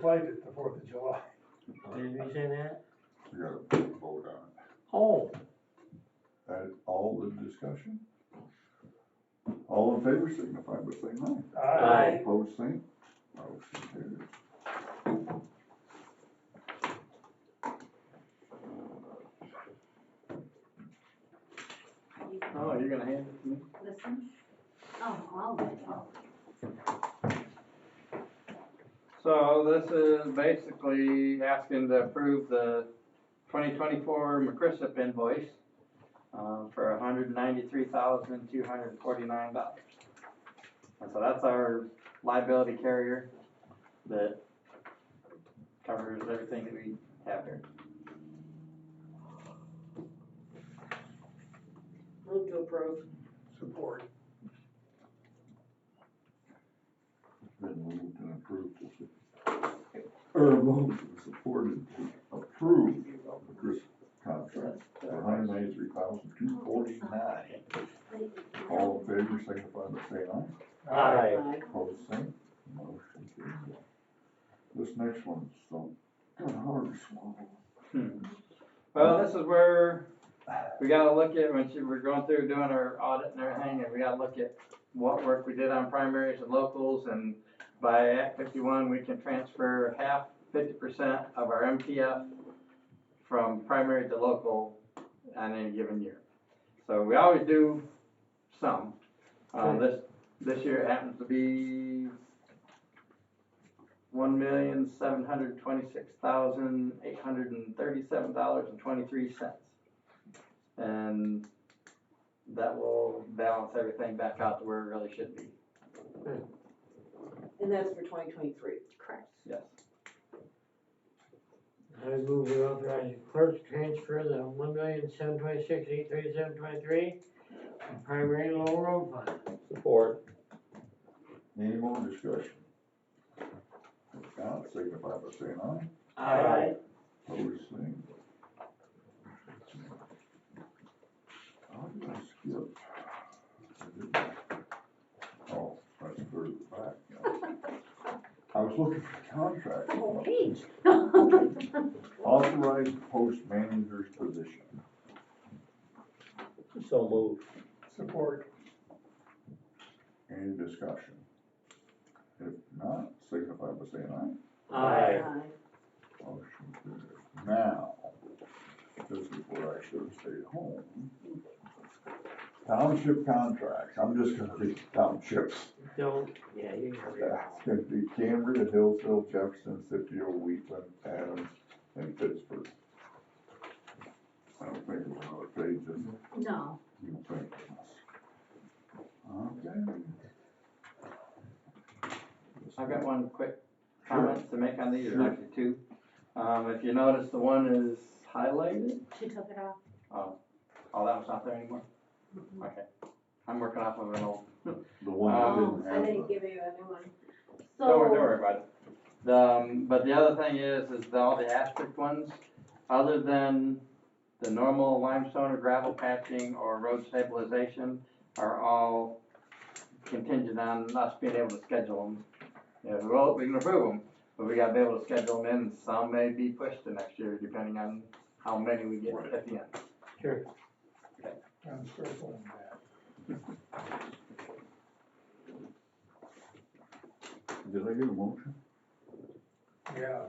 Played it the 4th of July. Did we say that? We gotta vote on it. Oh, That all the discussion? All in favor signify by saying aye. Aye. Opposed, same. Motion carries. Oh, you're gonna hand it to me? This one? Oh, I'll do it. So this is basically asking to approve the 2024 McChrysip invoice for $193,249. And so that's our liability carrier that covers everything that we have here. Move to approve. Support. Been moved and approved moved and supported to approve the Chris contract for $193,249. All in favor signify by saying aye. aye. Opposed, same. Motion carries. This next one's kind of hard to swallow. Well, this is where we gotta look at, when we're going through doing our audit and everything, and we gotta look at what work we did on primaries and locals, and by Act 51, we can transfer 50% of our MTF from primary to local on any given year. So we always do some. This year it happens to be $1,726,837.23, and that will balance everything back out to where it really should be. And that's for 2023. Correct. Yes. I move we authorize the clerk to transfer the $1,726,837.23 from primary and local road fund. Support. Any more discussion? If not, signify by saying aye. Aye. Opposed, same. I'm gonna skip. Oh, that's further back. I was looking for the contract. The whole page. Authorized post manager's position. So moved. Support. Any discussion? If not, signify by saying aye. Aye. Motion carries. Now, this is where I should have stayed home. Township contracts, I'm just gonna read townships. Don't, yeah, you can read it. It's gonna be Cambria, Hillsdale, Jefferson, Scipio, Wheatland, Adams, and Pittsburgh. I don't think there's another page, is there? No. You don't think there is. Okay. I've got one quick comment to make on these, or actually two. If you notice, the one is highlighted. She took it off. Oh, that one's not there anymore? Okay. I'm working off of an old. The one that didn't I have didn't the, give you a new one. Don't So, worry about it. But the other thing is all the asterisk ones, other than the normal limestone or gravel patching or road stabilization, are all contingent on us being able to schedule them. Yeah, well, we can approve them, but we gotta be able to schedule them in, and some may be pushed to next year, depending on how many we get at the end. Sure. I'm circling that. did I get a motion Yeah,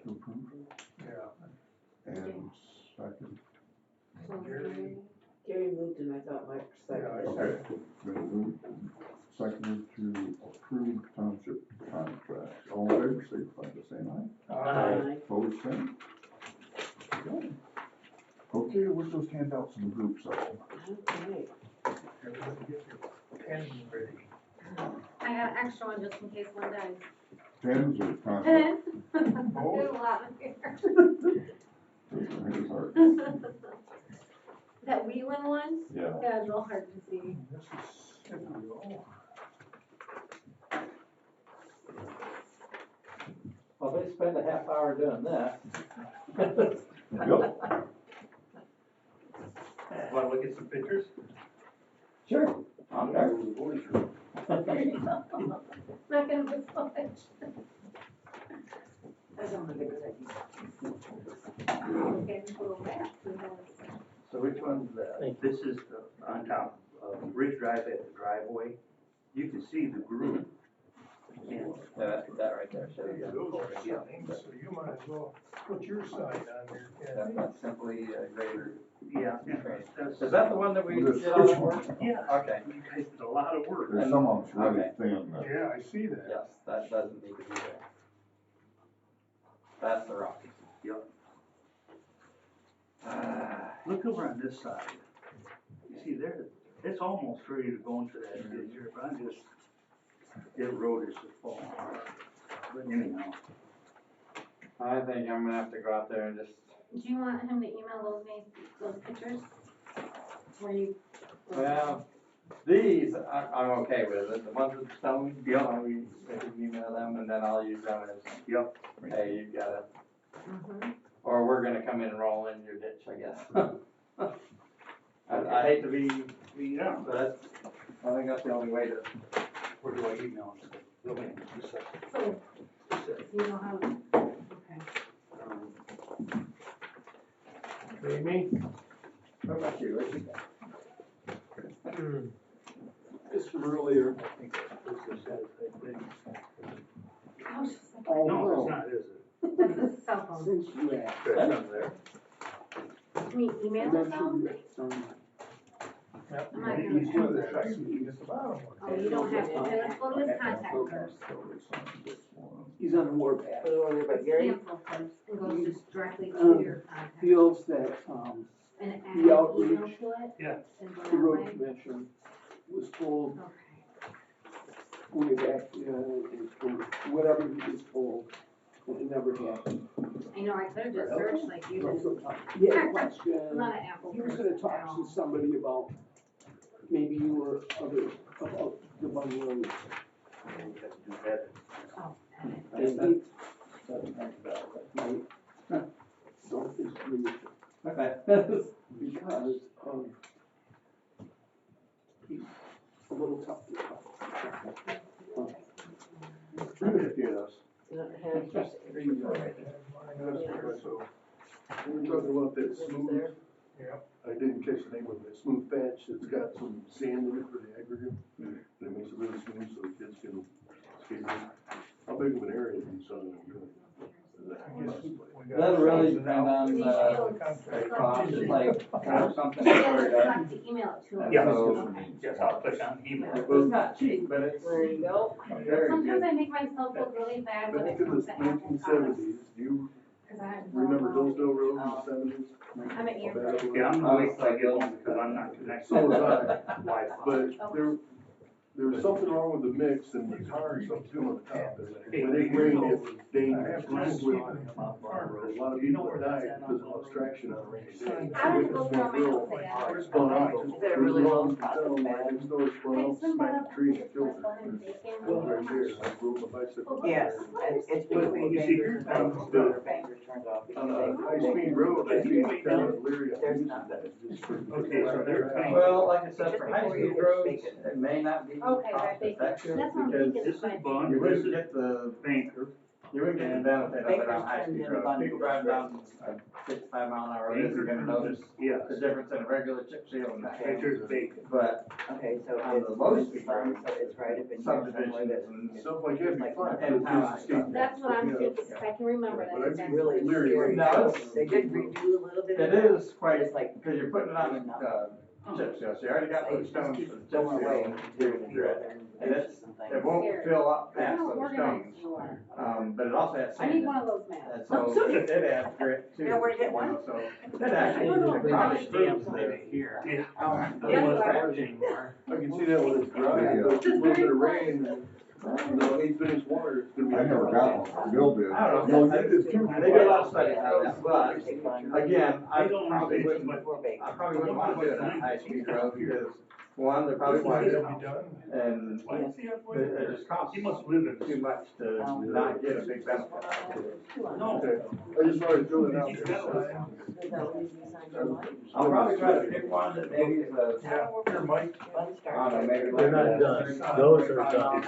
to approve? yeah. And second? Jerry. Gary moved and I thought Mike seconded. Okay, been moved and seconded to approve township contracts. All in favor, signify by saying aye. Aye. Opposed, same. Okay. Okay, we'll just hand out some groups of them. Okay. Everybody get your pens ready. I got an extra one just in case one dies. Pens or contracts? Pen? There's a lot in here. Here's ours. That Wheeling one? Yeah. Yeah, it's real hard to see. This is Scipio. Well, they spend a half hour doing that. Yep. Want to look at some pictures? Sure. I'm there. There you go. Not gonna miss much. some of the good. Okay, we'll go back. We have- So which one's that? This is on top of Ridge Drive at the driveway. You can see the groove. And Yeah, that right there, shows those you. are signs, so you might as well put your sign on there, Ken. That's simply a greater. Yeah, that's, Is that the one that we Well, this did all that switch work? one. yeah, Okay, you guys did a lot of work. There's some of them's really Okay. thin, Yeah, I see that. yes, that doesn't need to be there. That's the rock. Yep. Look over on this side. You see there, it's almost ready to go into that ditch here, but I'm just, the road is just falling apart. But anyhow, I think I'm gonna have to go out there and just, Do you want him to email those pictures? Where you? well, these, I'm okay with it, the ones with the stones, we can email them and then I'll use them as, yep, hey, you gotta, Mhm. or we're gonna come in and roll in your ditch, I guess. I hate to be, yeah. but that's, I think that's the only way to, Where do I email it? Really, just a So, second. you know how, okay. Amy? what about you, what you got? Just from earlier. I think that's the satisfied thing. I was just like, Oh, No, it's not, is it? that's his cell phone. Since you asked, That's not there. Can you email I'm it not sure though? you asked on Yep. I'm not You gonna do check that, that. I see, it's the bottom one. Oh, you don't have to, okay, let's go to his contact Okay. first. he's on the warpath. Put it on there, but Let's Gary, cancel first, it goes just directly to Um, your contact. Feels that, And add the email outreach, to it? Yeah. And go the that road way? commission was told Okay. way back, and whatever he was told, and it never happened. I know, I could've just searched like you did. He had a I'm question, not an Apple he was person gonna at talk all. to somebody about, maybe you or others, about the Bun Road. Oh, And he, don't disagree with you. Okay. Because of, he's a little tough to talk. Yes. have just every right So, We were talking about that smooth, there. yeah. I didn't catch the name of it, smooth patch, it's got some sand in it for the aggregate. And it makes it really smooth so the kids can skate on. How big of an area do you sell them doing? I guess we got- That'll really depend on, These the fields, cost, select like, or something. Yeah, for you'll that. have to email it to him. Yeah. Okay. Yes, I'll click on email. It's not cheap, but it's There you go. very Sometimes good. I make myself look really bad when Back it in comes the to Apple nineteen products. seventies, do you Cause I remember don't know. Hillsdale Road in the seventies? I'm at your. Yeah, I'm gonna wait till I get home because I'm not connected. So was I. Wi-Fi. But there was something wrong with the mix and the tar or something on the top. When it rained, it was dangerous. I have Slippery. to- A lot of people died because of abstraction on a rainy day. I have to go through all my notes again. Spun out. Is that really There was a low cost of bad? next door spun I out, just bought smacked a a tree and killed purple her. and bacon. It was right there, I rode my bicycle. Yes, it's between You see, bankers and here's- things, where bankers turned off. On a high-speed road, I think it's kind of leery. There's nothing. Okay, so they're paying. Well, like I said, Just for before high you speed hit roads, bacon. it may not be Okay, cost that bacon. effective That's what I'm because thinking. This is But- Bun, you this wouldn't is get the, Banker. you wouldn't get the benefit of it Baker's on high turned speed in roads. Bun. People driving down a 65-mile-an-hour road isn't gonna notice Yes. the difference in a regular chip seal and that. Banker's Bacon. But Okay, so on it's the low speed fun, roads, so it's right up in here somewhere subdivisions that. and Stuff like that'd be fun. And how I- That's what I'm thinking, if I can remember But that. I'd That's be Really leery. scary. No, They did redo a little bit of it that. is quite, It's like, because you're putting it on chip seal, so you already got they those just stones keep for the chip going away. seal. Doing the other And it's- ditches and It things. won't Scary. fill up Look past how those organized stones. you are. But it also has I sand need in one it. of those maps. And so it adds grit too. You know where to get one? So it I actually don't know if we probably have improves stamps the. here. Yeah. the Yeah. look back anymore. I can see that when it's dry, Yeah. but a little bit of rain, and, ain't finished water, it's gonna be. I never got one, Bill did. I don't know. No, you did too. They did a lot of studies on that, but again, I They don't probably say wouldn't, much. Before bacon. I probably wouldn't want to do it on a high speed road because one, they're probably white, It'll be done. and Why does he have white it hair? just costs He must live in. too much to not get a big benefit. No. Okay, I just wanted to throw that out He's there. got one. I'll probably try to pick one that maybe is a, Yeah, here, Mike. I don't know, maybe like. They're not done. Those are done.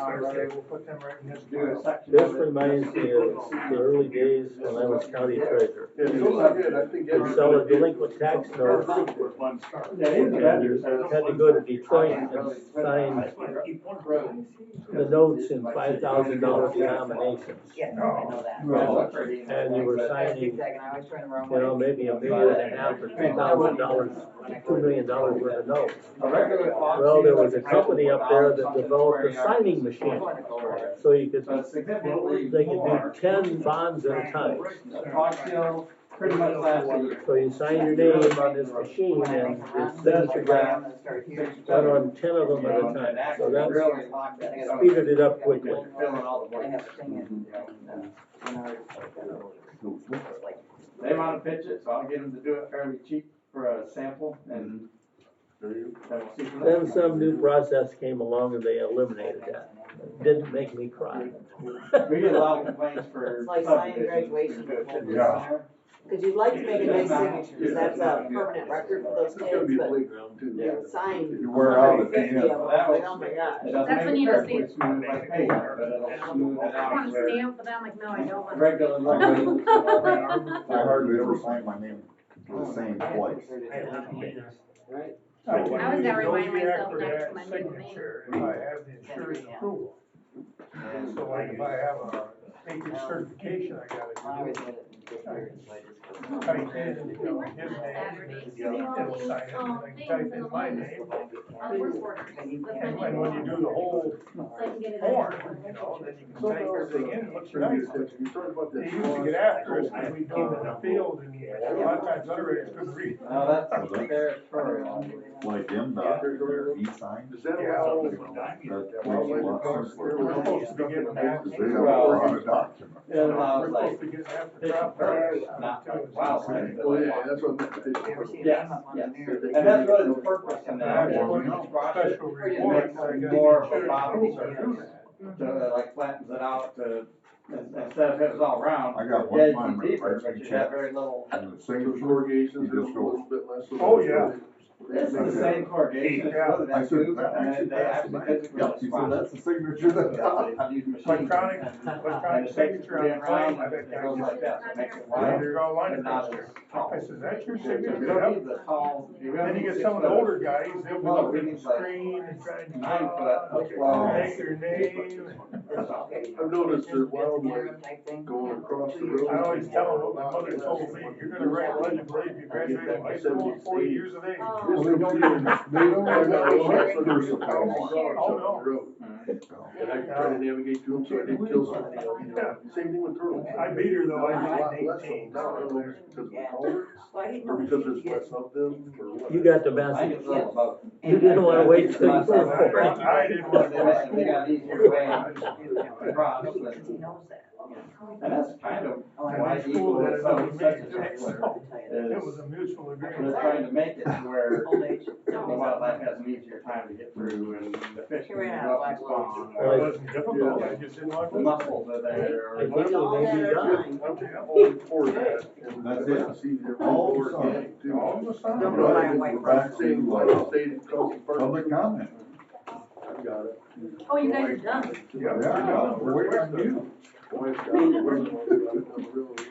We'll put them right in this. Do a section This of it. reminds me of the early days when I was county treasurer. Yeah, those are good, I think. You sell a delinquent tax note, One star. Yeah, even the and vendors you have. had to go to Detroit and sign That's why I keep one. the notes in $5,000 denominations. Yeah, I know that. Well, And you were That's signing, zigzagging, I always turn the wrong you way. know, maybe $1.5 million or $2,000, $2 million worth of notes. A regular clock. Well, there was a company up there that developed a signing machine, so you could, So it's significantly they could more. do 10 bonds at a time. Clock seal pretty much lasts a year. So you sign your name on this machine and your signature got done on 10 of them at a time. So that Really locked that in. speeded it up quickly. Filling all the I work. have a thing in, They wanna pitch it, so I'll get them to do it fairly cheap for a sample and There you then we'll see from there. Then some new process came along and they eliminated that. Didn't make me cry. We get a lot of complaints for It's like signing subdivisions. graduation. We do it 50 Yeah. center. Cause you'd like to make a nice signature, cause that's a permanent record for those It's gonna kids, be a but playground too. yeah, sign. You wear out at the 150 end. of them, like, oh my gosh. It doesn't That's make when it you perfectly just smooth like paint, but it'll smooth it I out want to where stamp for them, like, no, I don't want. regular looking. I hardly ever sign my name to the same place. Right. I always gotta remind myself For next that to my middle name. signature, if I have the insurance approval. So like if I have a acreage certification, I gotta do. Type in, you know, his name, it'll sign it, and I can type in my name. On the work orders. And when you do the whole So I can get it form, in. you know, then you can type everything in, it looks nice. You talked about They that. used to get after us because we do it in the field, and a lot of times other areas couldn't read. No, that's territorial. Like MDOT, e-sign. Does that allow? That makes a wildlife lot across simpler. there We're supposed to be getting back. Because they have a lot of documents. It allows We're like supposed to be getting after fish and crop. birds, not like wildlife. but Oh, like- yeah, that's what I meant to say. Yes, yes. And that's really the purpose in that. Special It report, makes I it got more of a insurance bottom approval to do surface. that. To like flattens it out to, instead of it was all round. I got Yeah, one you time can deeper, writes but me you have checks very little. and the So signature, corrugations you are a just go, little bit less. Oh, yeah. It's the same corrugation, it's really I that said, tube, that and actually then they passed actually the physically yeah, he said, squash that's the signature that got it. it. Use machines. Electronic, and electronic signature on the claim, I bet It goes that like that, so it makes it I had to wider draw a line and across not there. as tall. I said, that's your You signature? don't Yep. need the tall. Then you get some of the older guys, they'll be Well, looking we at need the like screen and trying to 9 foot draw, of flow. make your name. I've noticed that wildlife going across the road. I always tell them what my mother told me, you're gonna write legible if you graduate from high school at 40 years of age. Well, they don't even, they don't even know what person they are. Oh, no. And I try to navigate to them so I didn't kill somebody. Yeah. Same thing with turtles. I beat her though, I There's a lot beat less of them 18. now. I don't know if it's because of the culverts or because there's less of them or what. You got the I think message. it's a little both. You didn't wanna wait till you were 40. I didn't want to go to They got easier way across, Because but, he knows that. and that's kind of why My people school with had some another such major, a so is, it was a mutual they're agreement. trying to make it to where Old age. the wildlife has an easier time to get through and the fish can Here we go are, up and spawn. It Like- wasn't difficult, I just didn't want The to. mussels are there, I or think we may be done. I'm all for that. And That's I'd like it. to see their All more the organic too. All the time. Don't go by white We're back Saying to, like state county park. public comment. I've got it. Oh, you guys are done. Yeah, we're Yeah, done, we're waiting on you. Boy Scouts, the women ones got it on the road.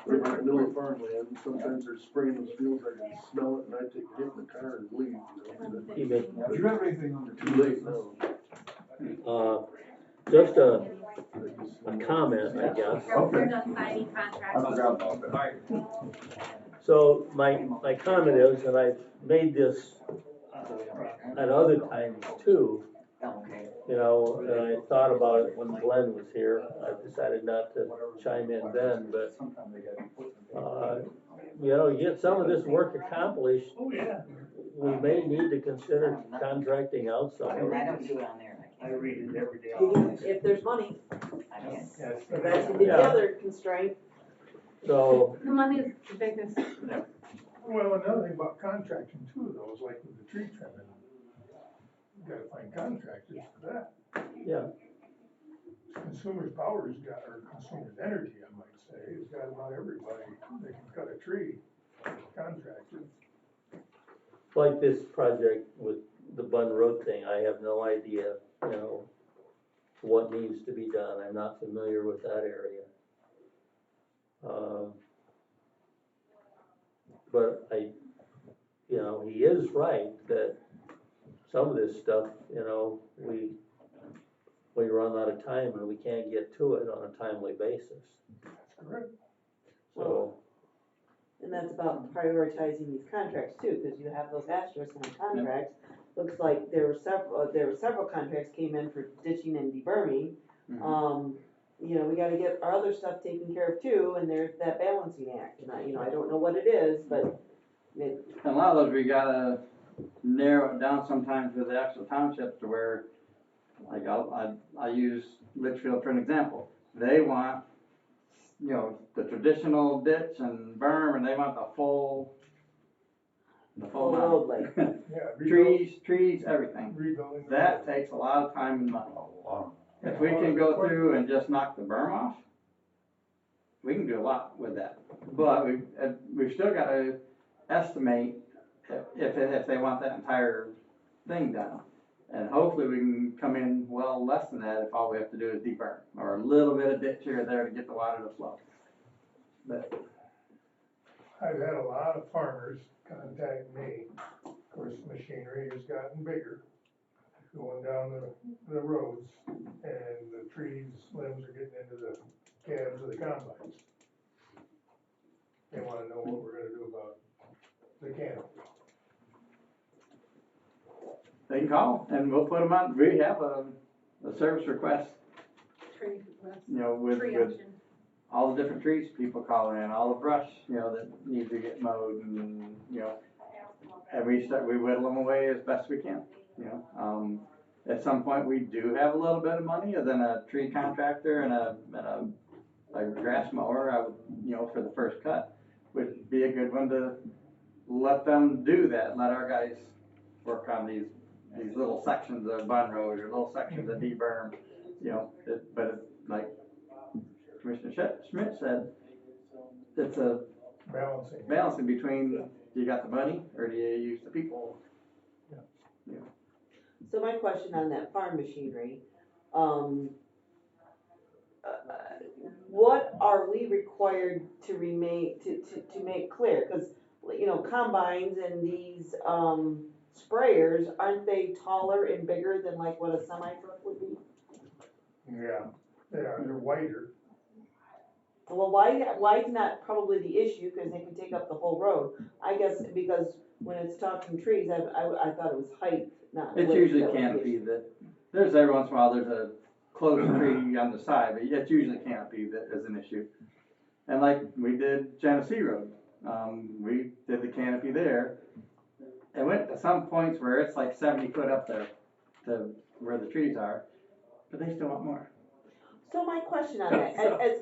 We're in the middle of farmland, sometimes they're spraying those fields, I can smell it, and I take a hit in the car and leave, you know, Keep it. Do you have anything on the but too late now. Just a comment, I guess. We're done signing I contracts. forgot about that. So my comment is, and I've made this at other times too, Okay. you know, and I thought about it when Glenn was here. I decided not to chime in then, but, you know, you get some of this work accomplished, Oh, yeah. we may need to consider contracting out some I of mean, I it. don't do it on there. I read it every day. If there's money, I don't. Yes. But that's the Yeah. other constraint. So, The money is the biggest. Well, another thing about contracting too, though, is like with the tree trimming. you gotta find contractors for that. Yeah, Consumers Power's got, or Consumers Energy, I might say, has got about everybody that can cut a tree contracted. like this project with the Bun Road thing, I have no idea, you know, what needs to be done, I'm not familiar with that area. But you know, he is right that some of this stuff, you know, we run out of time and we can't get to it on a timely basis, That's correct. so. And that's about prioritizing these contracts too, because you have those asterisks on the contracts. Looks like there were several contracts came in for ditching and deburming. You know, we gotta get our other stuff taken care of too, and there's that balancing act, and I don't know what it is, but it, And a lot of those, we gotta narrow it down sometimes with the actual townships to where, like, I use Litchfield for an example. They want, you know, the traditional ditch and berm, and they want the full full amount. road like, Yeah, Trees, everything. rebuilding. the That road. takes a lot of time and money. A lot. If we can go through and just knock the berm off, we can do a lot with that. But we've still gotta estimate if they want that entire thing done. And hopefully we can come in well less than that if all we have to do is deburn, or a little bit of ditch here or there to get the water to flow. But I've had a lot of farmers contact me. Of course, machinery has gotten bigger, going down the roads, and the trees, limbs are getting into the cabs of the combines. They wanna know what we're gonna do about the canopy. they can call and we'll put them on. We have a service request, Tree, less you know, with tree option. all the different trees people call in, all the brush, you know, that needs to get mowed and, you know, and we whittle them away as best we can, you know. At some point, we do have a little bit of money, and then a tree contractor and a grass mower, I would, you know, for the first cut, would be a good one to let them do that, let our guys work on these little sections of Bun Road or little sections of deburm, you know, but it's like Commissioner Schmidt said, it's a balancing between, do you got the money or do you use the people? so my question on that farm machinery, what are we required to make clear? Cause, you know, combines and these, sprayers, aren't they taller and bigger than like what a semi truck would be? Yeah, they're wider. Well, why is not probably the issue, cause they can take up the whole road, I guess, because when it's talking trees, I thought it was height, not width. It's usually that was the canopy issue. that, there's every once in a while, there's a closed tree on the side, but it's usually canopy that is an issue. And like we did Genesee Road, we did the canopy there. It went to some points where it's like 70 foot up there to where the trees are, but they still want more. So my question on that,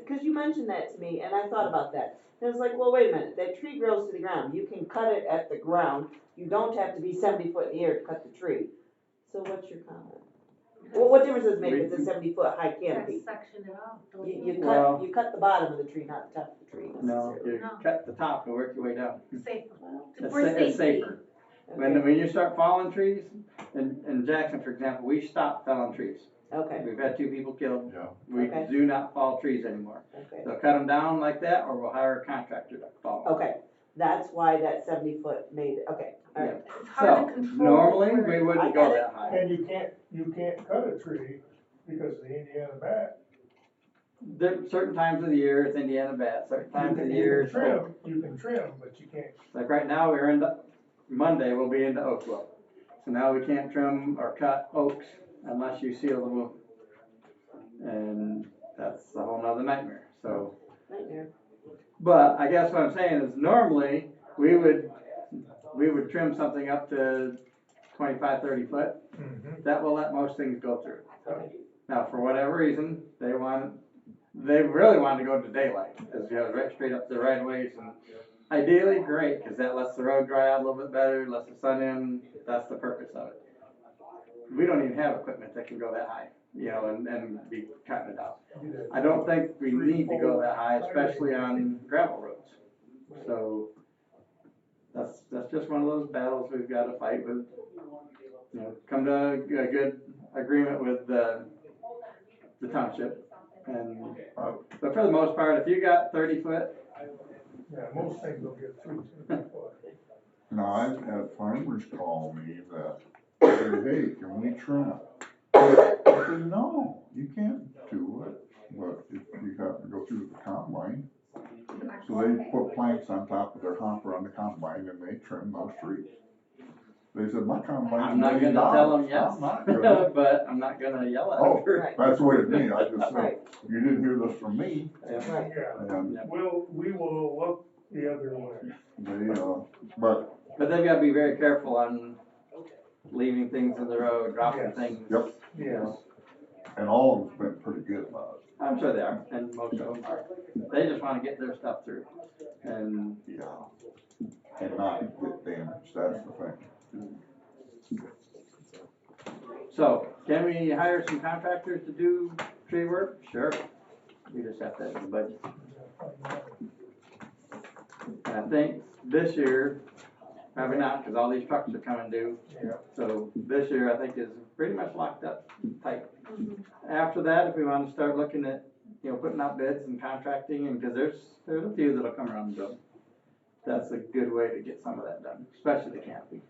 cause you mentioned that to me, and I thought about that. And it's like, well, wait a minute, that tree grows to the ground, you can cut it at the ground, you don't have to be 70 foot in the air to cut the tree. So what's your comment? Well, what difference does it make if it's a 70-foot high canopy? Section it out, don't You cut the bottom of the tree, not the top of the tree No, necessarily. you cut the top and work your way down. Safe. It's For safety. safer. Okay. When you start falling trees, in Jackson, for example, we stopped felling trees. Okay, We've had 2 people killed. Yeah. We Okay. do not fall trees anymore. okay, They'll cut them down like that, or we'll hire a contractor to fall. okay, that's why that 70-foot made, okay, alright. It's hard to So, control. normally, where- we wouldn't go that high. And you can't cut a tree because of the Indiana bat. There, certain times of the year, it's Indiana bat, certain times of the year, it's oak. You can trim, but you can't. Like right now, we're into, Monday, we'll be into oak wood. So now we can't trim or cut oaks unless you seal the wound. And that's a whole nother nightmare, so. Nightmare. But I guess what I'm saying is normally, we would trim something up to 25, 30 foot. Mhm. That will let most things go through. Okay. Now, for whatever reason, they really wanted to go to daylight, as you know, right straight up the right of ways, and ideally, great, because that lets the road dry out a little bit better, lets the sun in, that's the purpose of it. we don't even have equipment that can go that high, you know, and be cutting it out. I don't think we need to go that high, especially on gravel roads. So, that's just one of those battles we've gotta fight with, you know, come to a good agreement with the township. And, but for the most part, if you got 30 foot, Yeah, most things will get through. Now, I've had farmers call me that say, hey, can we trim it? I said, no, you can't do it, but if you have to go through the combine. So they put planks on top of their hopper on the combine and they trim those trees. They said, my combine's I'm not gonna $1 tell million." them yes, I'm not gonna. but I'm not gonna yell at Oh, them. Right. that's the way it's me, I just said, Right. you didn't hear this from me, Right. Yeah, and we will look the other way. they, but, But they've gotta be very careful on leaving things in the road, dropping Yes. things. Yep. you Yes. know. and all of them's been pretty good about I'm sure they are, and most of them are. They just wanna get their stuff through. And, it, yeah, and not get damaged, that's the thing. so, can we hire some contractors to do tree work? Sure. We just have to have the budget. And I think this year, probably not, cause all these trucks are coming due. Yeah. So this year, I think is pretty much locked up tight. Mhm. After that, if we wanna start looking at, you know, putting out bids and contracting, and, cause there's a few that'll come around the building. That's a good way to get some of that done, especially the canopy.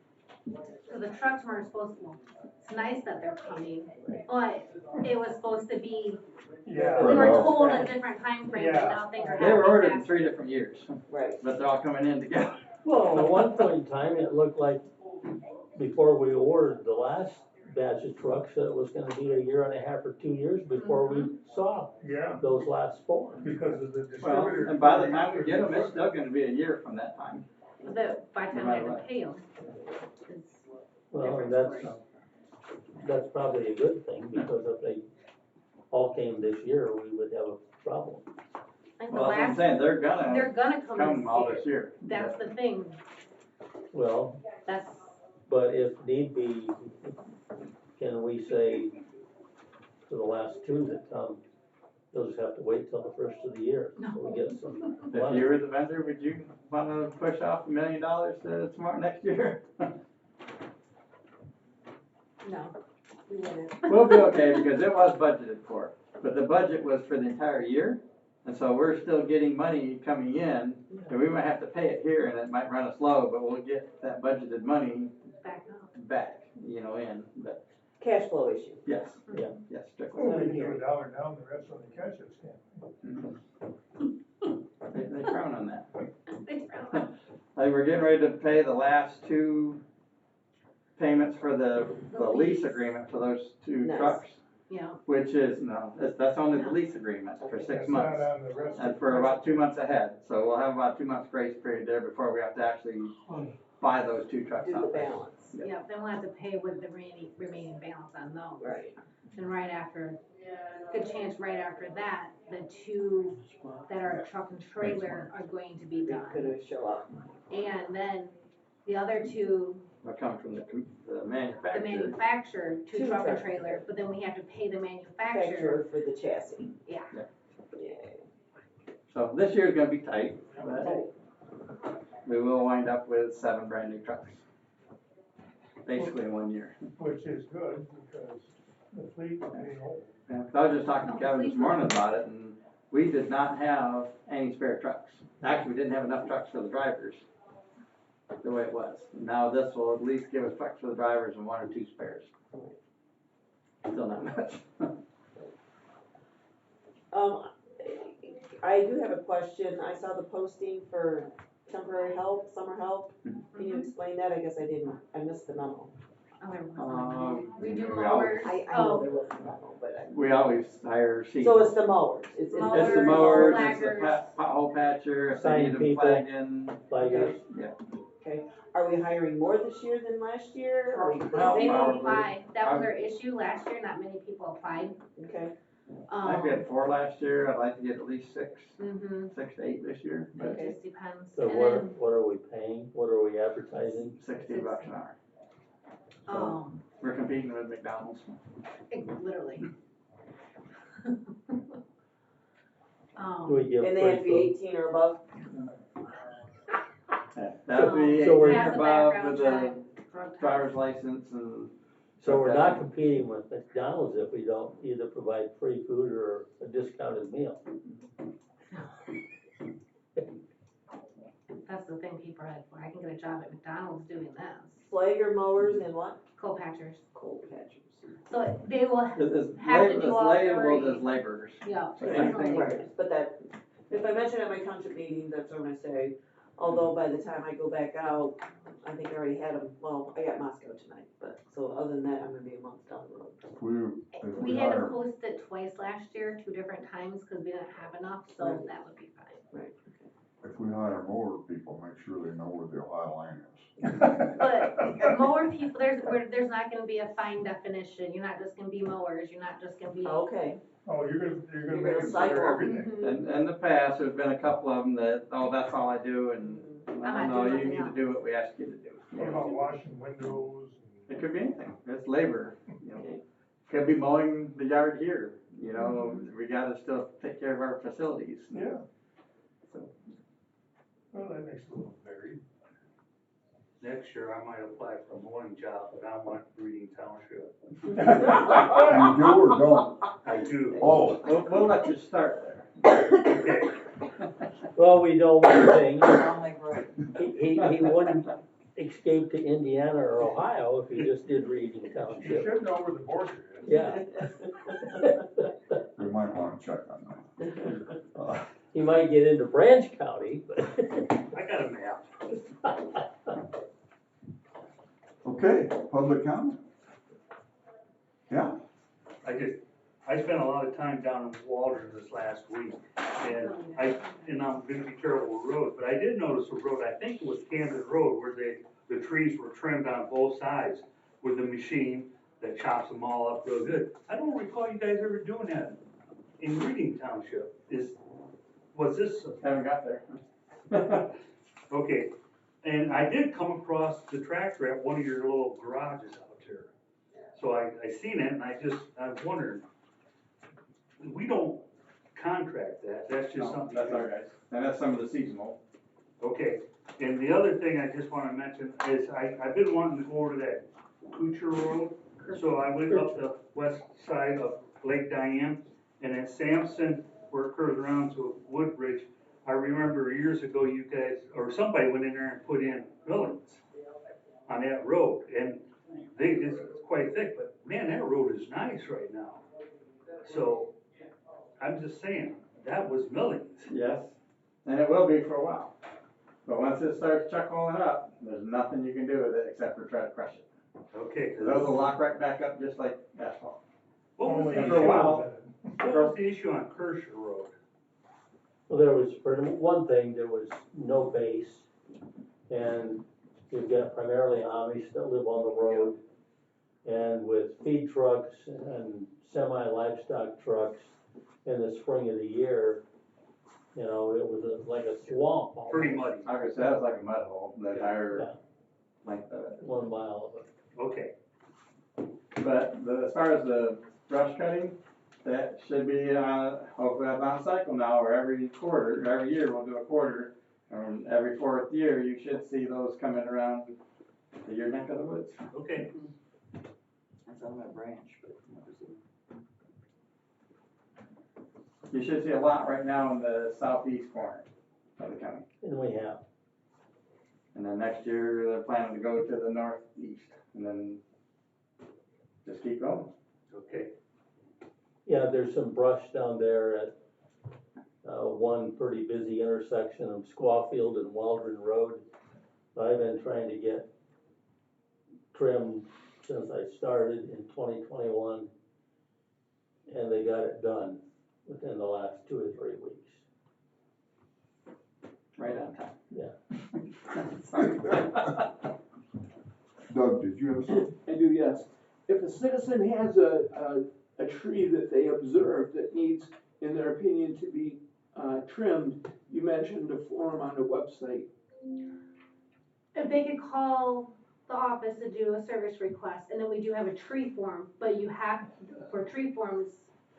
So the trucks weren't supposed to, it's nice that they're coming, but it was supposed to be, Yeah. we were Well, told a different time frame, and now things are They were happening ordered in faster. 3 different years, Right. but they're all coming in together. Well, at one point in time, it looked like before we ordered the last batch of trucks, that it was gonna be a year and a half or 2 years before we saw Yeah, those last 4. because of the Well, distributor. and by the time we get them, it's still gonna be a year from that time. But by the time we have to pay them, it's Well, and different that's, story. that's probably a good thing, because if they all came this year, we would have a problem. I think the Well, that's what I'm last, saying, they're they're gonna gonna come all this this year, year. that's the thing, Well, that's, but if need be, can we say to the last 2 that come, they'll just have to wait till the first of the year, so we get some If money. you were the vendor, would you wanna push off $1 million to tomorrow, next year? no, we wouldn't. We'll be okay, because it was budgeted for, but the budget was for the entire year. And so we're still getting money coming in, and we might have to pay it here, and it might run us low, but we'll get that budgeted money Back up. back, you know, in, but, Cash flow issue. yes, Yeah. yes, strictly. Well, we give $1 down, the rest of the catch us can. They frown on that. They frown. Like, we're getting ready to pay the last 2 payments for the lease agreement for those 2 Nice. trucks, Yeah, which is, no, that's only the lease agreement for 6 That's months. not on the rest of And for about 2 months ahead, so we'll have about 2 months grace period there before we have to actually buy those 2 trucks Do the out. balance. yeah, then we'll have to pay with the remaining balance on those. Right. And right after, good chance right after that, the 2 that are truck and trailer are going to be They done. could show up. And then the other 2, Will come from the the manufacturer. manufacturer, 2 Two truck and truck. trailer, but then we have to pay the manufacturer. Manufacturer for the chassis. Yeah, Yeah. So this year's gonna be tight, but Right. we will wind up with 7 brand new trucks. Basically in 1 year. Which is good, because the fleet will be old. Yeah, 'cause I was just talking to Kevin this morning about it, and we did not have any spare trucks. Actually, we didn't have enough trucks for the drivers, the way it was. Now this will at least give us trucks for the drivers and 1 or 2 spares. Still not much. I do have a question. I saw the posting for temporary help, summer help. Can you explain that? I guess I missed the memo. oh, there wasn't. We do we always- mowers. I know there was a memo, but We always hire seasons. so it's the mowers. It's It's the Mowers, mowers, it's the flaggers. pothole patcher, if they Sign need them people. flagged in. Flaggers. Yeah. Okay. Are we hiring more this year than last year? Are we the Well, same? probably. Apply. That was our issue last year, not many people applied. Okay. I think we had 4 last year, I'd like to get at least 6, Mm-hmm, 6 to 8 this year, but it just depends. So And what, then, what are we paying, what are we advertising? $60 an hour. We're competing with McDonald's. Literally. Do we give And they have to be free 18 or above? That would be So we're- 18 Pass a above background with a check, drug test. driver's license and. food? So we're not competing with McDonald's if we don't either provide free food or a discounted meal. That's the thing people are like, well, I can get a job at McDonald's doing this. Flagger mowers and what? Co-patchers. Coal patchers. So they will It's have to do all labeled three. as laborers. Yeah. So anything- Right, but that, if I mention at my township meeting, that's what I'm gonna say. Although by the time I go back out, I think I already had them, well, I got Moscow tonight, but, so other than that, I'm gonna be a month down the road. If We we had to hire, post it twice last year, 2 different times, cause we didn't have enough, so Right. that would be fine. Right. if we hire more people, make sure they know where the Ohio line is. But mower people, there's not gonna be a fine definition, you're not just gonna be mowers, you're not just gonna be. Okay. Oh, you're gonna You're make gonna it cycle. for everything. Mhm. And in the past, there's been a couple of them that, oh, that's all I do, and, not no, doing you nothing need to else. do what we ask you to do. What about washing windows? It could be anything, it's labor, you know. Okay. Could be mowing the yard here, you know, we gotta still take care of our facilities. Yeah. So. Well, that makes it a little varied. Next year, I might apply for a mowing job, but I want Reading Township. You do or don't? I do. Oh, We'll let you start there. Okay. Well, we know one thing, I'm like, right. he wouldn't escape to Indiana or Ohio if he just did Reading You Township. should know where the border is. Yeah, we might wanna check on that. he might get into Branch County, but. I got a map. Okay, public comment? Yeah, I spent a lot of time down in Walden this last week, and I'm gonna be careful with roads, but I did notice a road, I think it was Camden Road, where the trees were trimmed on both sides with the machine that chops them all up real good. I don't recall you guys ever doing that in Reading Township. Was this? Haven't got there. Okay, and I did come across the tractor at one of your little garages out there. So I seen it and I was wondering, we don't contract that, that's just No, something. that's our guys, and that's some of the seasonal. Okay, and the other thing I just wanna mention is I've been wanting to go over that Kuchar Road. So I went up the west side of Lake Diane, and at Sampson, where it curves around to Woodbridge, I remember years ago you guys, or somebody went in there and put in millings on that road, and it's quite thick, but man, that road is nice right now. So, I'm just saying, that was millings. Yes, and it will be for a while. But once it starts chuckling up, there's nothing you can do with it except for try to crush it. Okay. Cause those will lock right back up just like asphalt. What was Only the a for a issue, while. what was the issue on Kershaw Road? Well, there was, for one thing, there was no base, and you've got primarily Amish that live on the road. And with feed trucks and semi-livestock trucks in the spring of the year, you know, it was like a swamp almost. Pretty muddy. Like I said, that was like a mud hole, the entire Yeah. length of it. 1 mile of it. Okay, But as far as the brush cutting, that should be, hopefully that's on cycle now, or every quarter, every year we'll do a quarter. And every 4th year, you should see those coming around your neck of the woods. okay. That's on my branch, but. You should see a lot right now in the southeast corner of the county. And we have. And then next year, they're planning to go to the northeast, and then just keep going. Okay, Yeah, there's some brush down there at one pretty busy intersection of Squawfield and Waldron Road. I've been trying to get trimmed since I started in 2021, and they got it done within the last 2 or 3 weeks. Right on time. Yeah. Doug, did you have something? I do, yes. If a citizen has a tree that they observe that needs, in their opinion, to be trimmed, you mentioned a form on the website. If they could call the office to do a service request, and then we do have a tree form, but you have, for tree forms,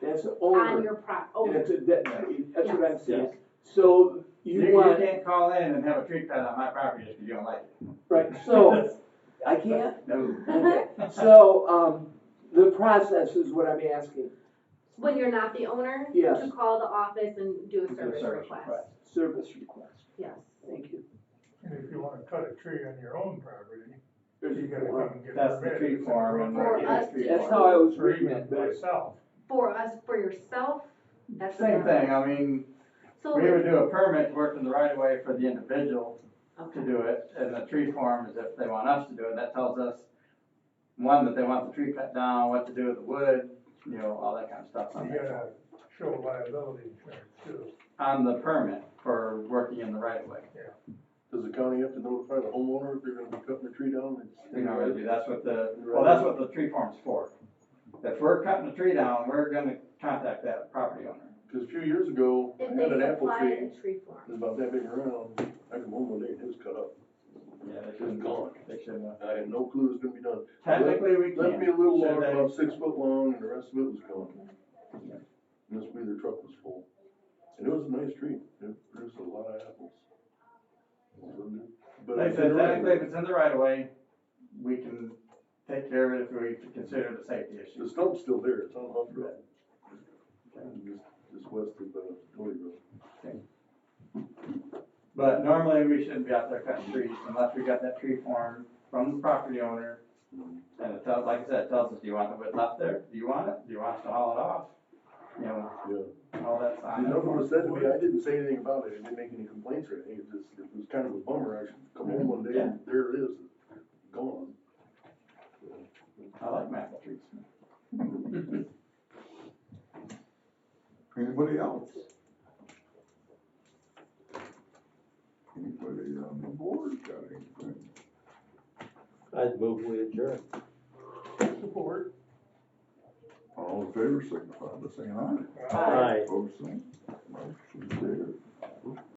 That's the on owner, your and it's a dead tree, that's what I'm saying. Yes. So you You want, can't call in and have a tree cut on my property just because you don't like it. right, so, I can't? No. Okay. So, the process is what I'm asking, when you're not the owner, Yes. to call the office and do a Do a service service request. service request, Yes. thank you. And if you wanna cut a tree on your own property, There's you gotta a come form. and get a That's the permit. tree It's a farm and road For we're project. us getting tree That's farm. how I was Or reading even it, but myself. For us, for yourself, that's. Same another- thing, I mean, So we like, would do a permit to work in the right of way for the individual to Okay. do it, and the tree farm is if they want us to do it, that tells us, one, that they want the tree cut down, what to do with the wood, you know, all that kind of stuff on You there. gotta show liability insurance too. On the permit for working in the right of way. Does the county have to notify the homeowner if they're gonna be cutting the tree down? You know, that's what that's what the tree farm's for. If we're cutting a tree down, we're gonna contact that property owner. Cause a few years ago, I if had they an apple supply tree, a tree form. it was about that big around, I come home one day and it was cut up. Yeah, they It was gone. They shouldn't have. I had no clue it was gonna be done. Technically, we can. Left me a little Should long, they- about 6 foot long, and the rest of it was gone. Must be their truck was full. And it was a nice tree, it produced a lot of apples. But Like I it's said, in the right technically, way. if it's in the right of way, we can take care of it if we consider it a safety issue. The stump's still there, it's on Huff Road. Just west of, Dory Road. But normally, we shouldn't be out there cutting trees unless we got that tree form from the property owner. And it tells, like I said, it tells us, do you want the wood left there? Do you want it? Do you want us to haul it off? You know, Yeah. all that's on See, it. nothing was said to me, I didn't say anything about it, I didn't make any complaints or anything, it was kind of a bummer, I should come home one day and there it is, gone. I like maple trees. Anybody else? Anybody on the board got anything? I'd move we adjourn. Support. All in favor, signify by saying aye. Aye. Opposed, same. Motion carried.